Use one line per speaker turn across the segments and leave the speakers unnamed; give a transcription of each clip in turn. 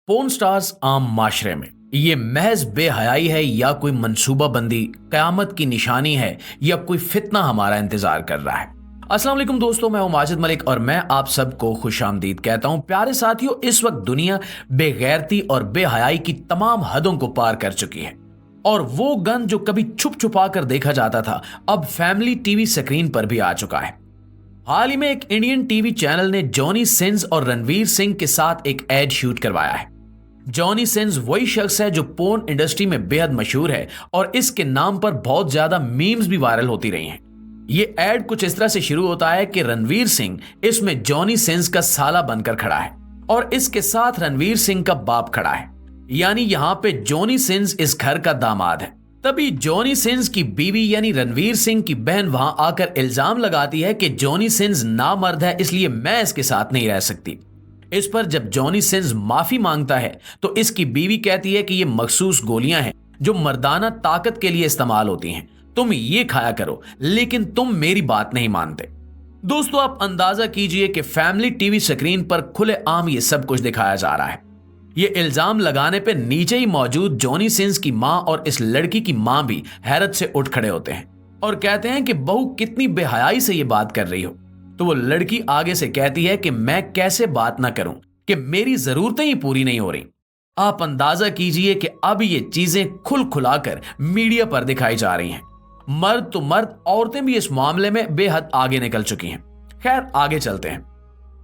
Porn stars आम माशरे में ये महज बेहयाई है या कोई मंसूबा बंदी कयामत की निशानी है या कोई फितना हमारा इंतजार कर रहा है। अस्सलाम वालेकुम दोस्तों, मैं हूं माजिद मलिक और मैं आप सबको खुशामदीद कहता हूं। प्यारे साथियों, इस वक्त दुनिया बेगैरती और बेहयाई की तमाम हदों को पार कर चुकी है और वो गन जो कभी छुप छुपा कर देखा जाता था अब फैमिली टीवी स्क्रीन पर भी आ चुका है। हाल ही में एक इंडियन टीवी चैनल ने जॉनी सिन्स और रणवीर सिंह के साथ एक एड शूट करवाया है। जॉनी सिन्स वही शख्स है जो पोर्न इंडस्ट्री में बेहद मशहूर है और इसके नाम पर बहुत ज्यादा मीम्स भी वायरल होती रही हैं। ये एड कुछ इस तरह से शुरू होता है कि रणवीर सिंह इसमें जॉनी सिन्स का साला बनकर खड़ा है और इसके साथ रणवीर सिंह का बाप खड़ा है, यानी यहाँ पे जॉनी सिन्स इस घर का दामाद है। तभी जॉनी सिन्स की बीवी यानी रणवीर सिंह की बहन वहां आकर इल्जाम लगाती है कि जॉनी सिन्स नामर्द है, इसलिए मैं इसके साथ नहीं रह सकती। इस पर जब जॉनी सिन्स माफी मांगता है तो इसकी बीवी कहती है कि ये मखसूस गोलियां हैं जो मर्दाना ताकत के लिए इस्तेमाल होती हैं, तुम ये खाया करो, लेकिन तुम मेरी बात नहीं मानते। दोस्तों, आप अंदाजा कीजिए कि फैमिली टीवी स्क्रीन पर खुले आम ये सब कुछ दिखाया जा रहा है। ये इल्जाम लगाने पे नीचे ही मौजूद जॉनी सिन्स की मां और इस लड़की की मां भी हैरत से उठ खड़े होते हैं और कहते हैं कि बहू कितनी बेहयाई से ये बात कर रही हो। तो वो लड़की आगे से कहती है कि मैं कैसे बात ना करूं कि मेरी जरूरतें ही पूरी नहीं हो रही। आप अंदाजा कीजिए कि अब ये चीजें खुल खुलाकर मीडिया पर दिखाई जा रही हैं। मर्द तो मर्द, औरतें भी इस मामले में बेहद आगे निकल चुकी हैं। खैर, आगे चलते हैं।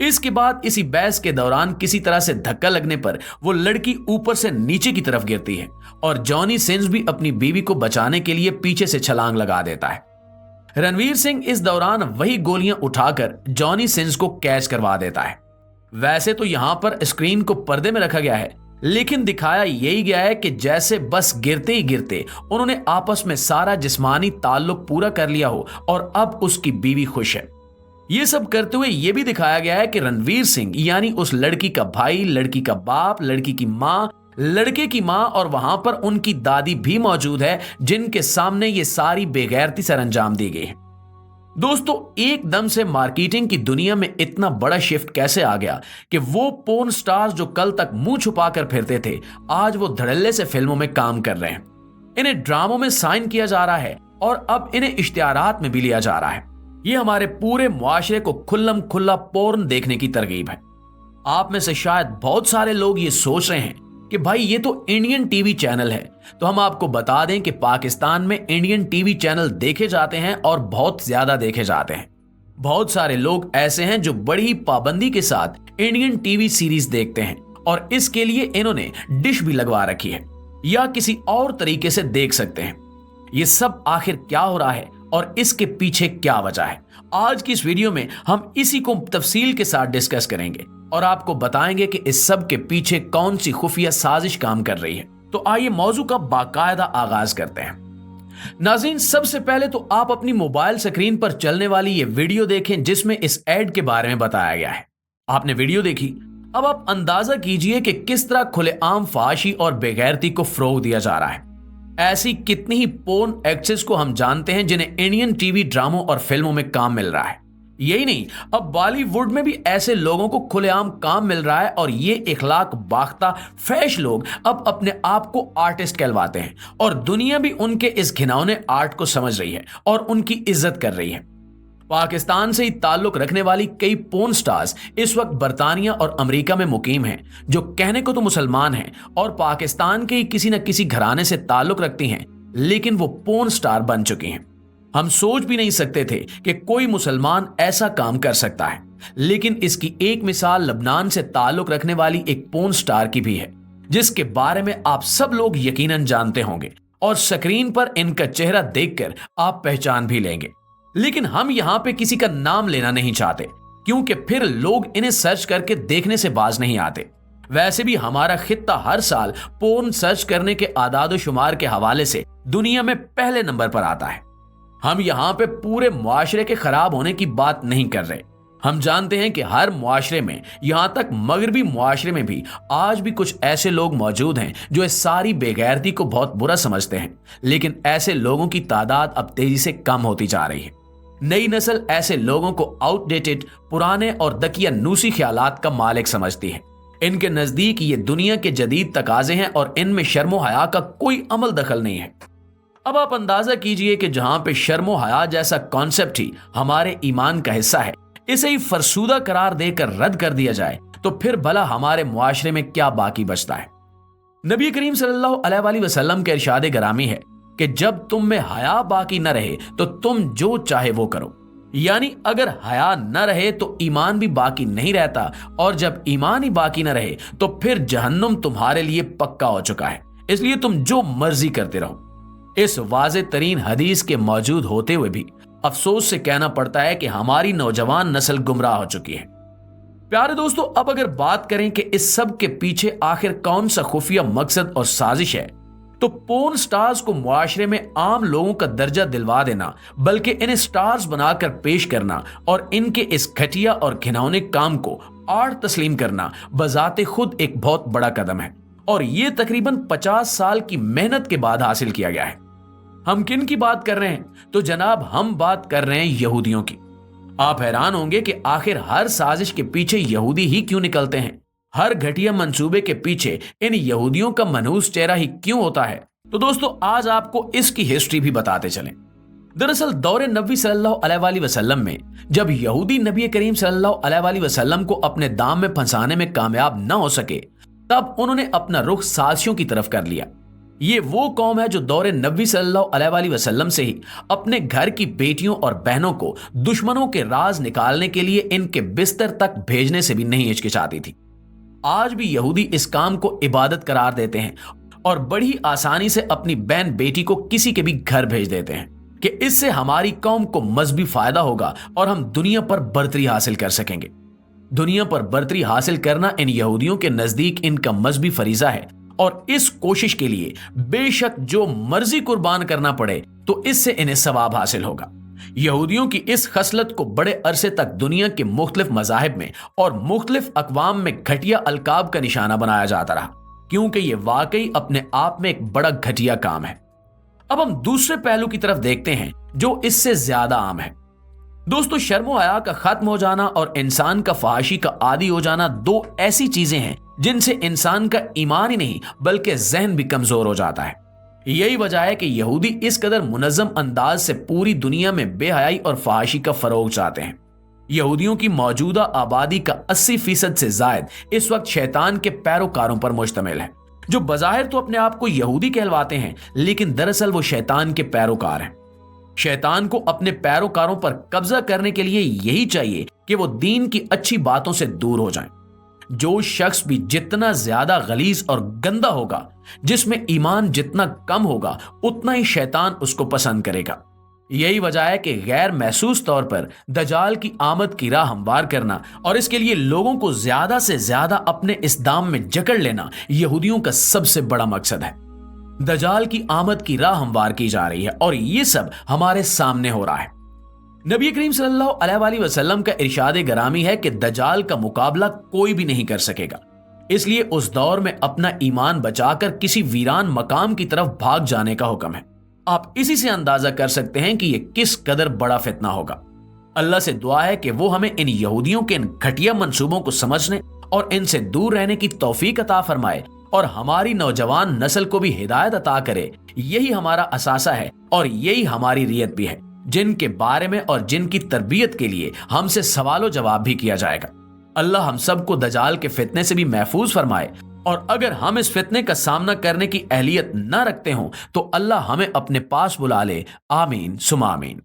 इसके बाद इसी बहस के दौरान किसी तरह से धक्का लगने पर वो लड़की ऊपर से नीचे की तरफ गिरती है और जॉनी सिन्स भी अपनी बीवी को बचाने के लिए पीछे से छलांग लगा देता है। रणवीर सिंह इस दौरान वही गोलियां उठाकर जॉनी सिन्स को कैच करवा देता है। वैसे तो यहां पर स्क्रीन को पर्दे में रखा गया है, लेकिन दिखाया यही गया है कि जैसे बस गिरते ही गिरते उन्होंने आपस में सारा जिस्मानी ताल्लुक पूरा कर लिया हो और अब उसकी बीवी खुश है। ये सब करते हुए यह भी दिखाया गया है कि रणवीर सिंह यानी उस लड़की का भाई, लड़की का बाप, लड़की की मां, लड़के की मां और वहां पर उनकी दादी भी मौजूद है, जिनके सामने ये सारी बेगैरती सर अंजाम दी गई है। दोस्तों, एकदम से मार्केटिंग की दुनिया में इतना बड़ा शिफ्ट कैसे आ गया कि वो पोर्न स्टार्स जो कल तक मुंह छुपा कर फिरते थे, आज वो धड़ल्ले से फिल्मों में काम कर रहे हैं। इन्हें ड्रामों में साइन किया जा रहा है और अब इन्हें इश्तिहारात में भी लिया जा रहा है। ये हमारे पूरे मुआशरे को खुल्लम खुल्ला पोर्न देखने की तरगीब है। आप में से शायद बहुत सारे लोग ये सोच रहे हैं कि भाई ये तो इंडियन टीवी चैनल है, तो हम आपको बता दें कि पाकिस्तान में इंडियन टीवी चैनल देखे जाते हैं और बहुत ज्यादा देखे जाते हैं। बहुत सारे लोग ऐसे हैं जो बड़ी पाबंदी के साथ इंडियन टीवी सीरीज देखते हैं और इसके लिए इन्होंने डिश भी लगवा रखी है या किसी और तरीके से देख सकते हैं। ये सब आखिर क्या हो रहा है और इसके पीछे क्या वजह है, आज की इस वीडियो में हम इसी को तफसील के साथ डिस्कस करेंगे और आपको बताएंगे कि इस सब के पीछे कौन सी खुफिया साजिश काम कर रही है। तो आइए मौजू का बाकायदा आगाज करते हैं। नाज़रीन, सबसे पहले तो आप अपनी मोबाइल स्क्रीन पर चलने वाली ये वीडियो देखें जिसमें इस एड के बारे में बताया गया है। आपने वीडियो देखी, अब आप अंदाजा कीजिए कि किस तरह खुलेआम फहाशी और बेगैरती को फरोग दिया जा रहा है। ऐसी कितनी ही पोर्न एक्ट्रेस को हम जानते हैं जिन्हें इंडियन टीवी ड्रामों और फिल्मों में काम मिल रहा है। यही नहीं, अब बॉलीवुड में भी ऐसे लोगों को खुलेआम काम मिल रहा है और ये इखलाक बाख्ता फैश लोग अब अपने आप को आर्टिस्ट कहलवाते हैं और दुनिया भी उनके इस घिनौने आर्ट को समझ रही है और उनकी इज्जत कर रही है। पाकिस्तान से ही ताल्लुक रखने वाली कई पोर्न स्टार्स इस वक्त बरतानिया और अमेरिका में मुकीम हैं, जो कहने को तो मुसलमान हैं और पाकिस्तान के ही किसी न किसी घराने से ताल्लुक रखती हैं, लेकिन वो पोर्न स्टार बन चुकी हैं। हम सोच भी नहीं सकते थे कि कोई मुसलमान ऐसा काम कर सकता है, लेकिन इसकी एक मिसाल लबनान से ताल्लुक रखने वाली एक पोर्न स्टार की भी है, जिसके बारे में आप सब लोग यकीनन जानते होंगे और स्क्रीन पर इनका चेहरा देखकर आप पहचान भी लेंगे। लेकिन हम यहां पे किसी का नाम लेना नहीं चाहते, क्योंकि फिर लोग इन्हें सर्च करके देखने से बाज नहीं आते। वैसे भी हमारा खित्ता हर साल पोर्न सर्च करने के आदाद शुमार के हवाले से दुनिया में पहले नंबर पर आता है। हम यहां पे पूरे मुआशरे के खराब होने की बात नहीं कर रहे। हम जानते हैं कि हर मुआशरे में, यहां तक मगरबी मुआशरे में भी आज भी कुछ ऐसे लोग मौजूद हैं जो इस सारी बेगैरती को बहुत बुरा समझते हैं, लेकिन ऐसे लोगों की तादाद अब तेजी से कम होती जा रही है। नई नस्ल ऐसे लोगों को आउटडेटेड, पुराने और दकियानूसी ख्यालात का मालिक समझती है। इनके नजदीक ये दुनिया के जदीद तकाजे हैं और इनमें शर्म व हया का कोई अमल दखल नहीं है। अब आप अंदाजा कीजिए कि जहां पे शर्म व हया जैसा कॉन्सेप्ट ही हमारे ईमान का हिस्सा है, इसे ही फरसूदा करार देकर रद्द कर दिया जाए तो फिर भला हमारे मुआशरे में क्या बाकी बचता है। नबी करीम सल्लल्लाहु अलैहि वसल्लम के इरशाद गरामी है कि जब तुम में हया बाकी न रहे तो तुम जो चाहे वो करो। यानी अगर हया न रहे तो ईमान भी बाकी नहीं रहता, और जब ईमान ही बाकी न रहे तो फिर जहन्नुम तुम्हारे लिए पक्का हो चुका है। इसलिए तुम जो मर्जी करते रहो। इस वाज़े तरीन हदीस के मौजूद होते हुए भी अफसोस से कहना पड़ता है कि हमारी नौजवान नस्ल गुमराह हो चुकी है। प्यारे दोस्तों, अब अगर बात करें कि इस सब के पीछे आखिर कौन सा खुफिया मकसद और साजिश है, तो पोर्न स्टार्स को मुआशरे में आम लोगों का दर्जा दिलवा देना, बल्कि इन्हें स्टार्स बनाकर पेश करना और इनके इस घटिया और घिनौने काम को आड़ तस्लीम करना बजाते खुद एक बहुत बड़ा कदम है, और ये तकरीबन 50 साल की मेहनत के बाद हासिल किया गया है। हम किन की बात कर रहे हैं? तो जनाब हम बात कर रहे हैं यहूदियों की। आप हैरान होंगे कि आखिर हर साजिश के पीछे यहूदी ही क्यों निकलते हैं? हर घटिया मंसूबे के पीछे इन यहूदियों का मनहूस चेहरा ही क्यों होता है? तो दोस्तों आज आपको इसकी हिस्ट्री भी बताते चलें। दरअसल दौरे नबी सल्लल्लाहु अलैहि वसल्लम में जब यहूदी नबी करीम सल्लल्लाहु अलैहि वसल्लम को अपने दाम में फंसाने में कामयाब न हो सके, तब उन्होंने अपना रुख साजिशों की तरफ कर लिया। ये वो कौम है जो दौरे नबी सल्लल्लाहु अलैहि वसल्लम से ही अपने घर की बेटियों और बहनों को दुश्मनों के राज निकालने के लिए इनके बिस्तर तक भेजने से भी नहीं हिचकिचाती थी। आज भी यहूदी इस काम को इबादत करार देते हैं और बड़ी आसानी से अपनी बहन बेटी को किसी के भी घर भेज देते हैं कि इससे हमारी कौम को मजहबी फायदा होगा और हम दुनिया पर बर्तरी हासिल कर सकेंगे। दुनिया पर बर्तरी हासिल करना इन यहूदियों के नजदीक इनका मजहबी फरीजा है, और इस कोशिश के लिए बेशक जो मर्जी कुर्बान करना पड़े तो इससे इन्हें सवाब हासिल होगा। यहूदियों की इस खसलत को बड़े अरसे तक दुनिया के मुख्तलिफ मज़ाहिब में और मुख्तलिफ अक़वाम में घटिया अलकाब का निशाना बनाया जाता रहा, क्योंकि ये वाकई अपने आप में एक बड़ा घटिया काम है। अब हम दूसरे पहलू की तरफ देखते हैं जो इससे ज्यादा आम है। दोस्तों, शर्म हया का खत्म हो जाना और इंसान का फहाशी का आदी हो जाना दो ऐसी चीजें हैं जिनसे इंसान का ईमान ही नहीं बल्कि जहन भी कमजोर हो जाता है। यही वजह है कि यहूदी इस कदर मुनज़्ज़म अंदाज से पूरी दुनिया में बेहयाई और फहाशी का फरोग चाहते हैं। यहूदियों की मौजूदा आबादी का 80% से जायद इस वक्त शैतान के पैरोकारों पर मुश्तमिल है, जो बज़ाहिर तो अपने आप को यहूदी कहलवाते हैं, लेकिन दरअसल वो शैतान के पैरोकार हैं। शैतान को अपने पैरोकारों पर कब्जा करने के लिए यही चाहिए कि वो दीन की अच्छी बातों से दूर हो जाएं। जो शख्स भी जितना ज्यादा गलीज और गंदा होगा, जिसमें ईमान जितना कम होगा, उतना ही शैतान उसको पसंद करेगा। यही वजह है कि गैर महसूस तौर पर दजाल की आमद की राह हमवार करना और इसके लिए लोगों को ज्यादा से ज्यादा अपने इस दाम में जकड़ लेना यहूदियों का सबसे बड़ा मकसद है। दजाल की आमद की राह हमवार की जा रही है और ये सब हमारे सामने हो रहा है। नबी करीम सल्लल्लाहु अलैहि वसल्लम का इरशाद गरामी है कि दजाल का मुकाबला कोई भी नहीं कर सकेगा, इसलिए उस दौर में अपना ईमान बचाकर किसी वीरान मकाम की तरफ भाग जाने का हुक्म है। आप इसी से अंदाजा कर सकते हैं कि यह किस कदर बड़ा फितना होगा। अल्लाह से दुआ है कि वो हमें इन यहूदियों के इन घटिया मंसूबों को समझने और इनसे दूर रहने की तौफीक अता फरमाए और हमारी नौजवान नस्ल को भी हिदायत अता करे। यही हमारा असासा है और यही हमारी रियत भी है, जिनके बारे में और जिनकी तरबियत के लिए हमसे सवालो जवाब भी किया जाएगा। अल्लाह हम सबको दजाल के फितने से भी महफूज फरमाए, और अगर हम इस फितने का सामना करने की अहलियत न रखते हों तो अल्लाह हमें अपने पास बुला ले। आमीन सुमा आमीन।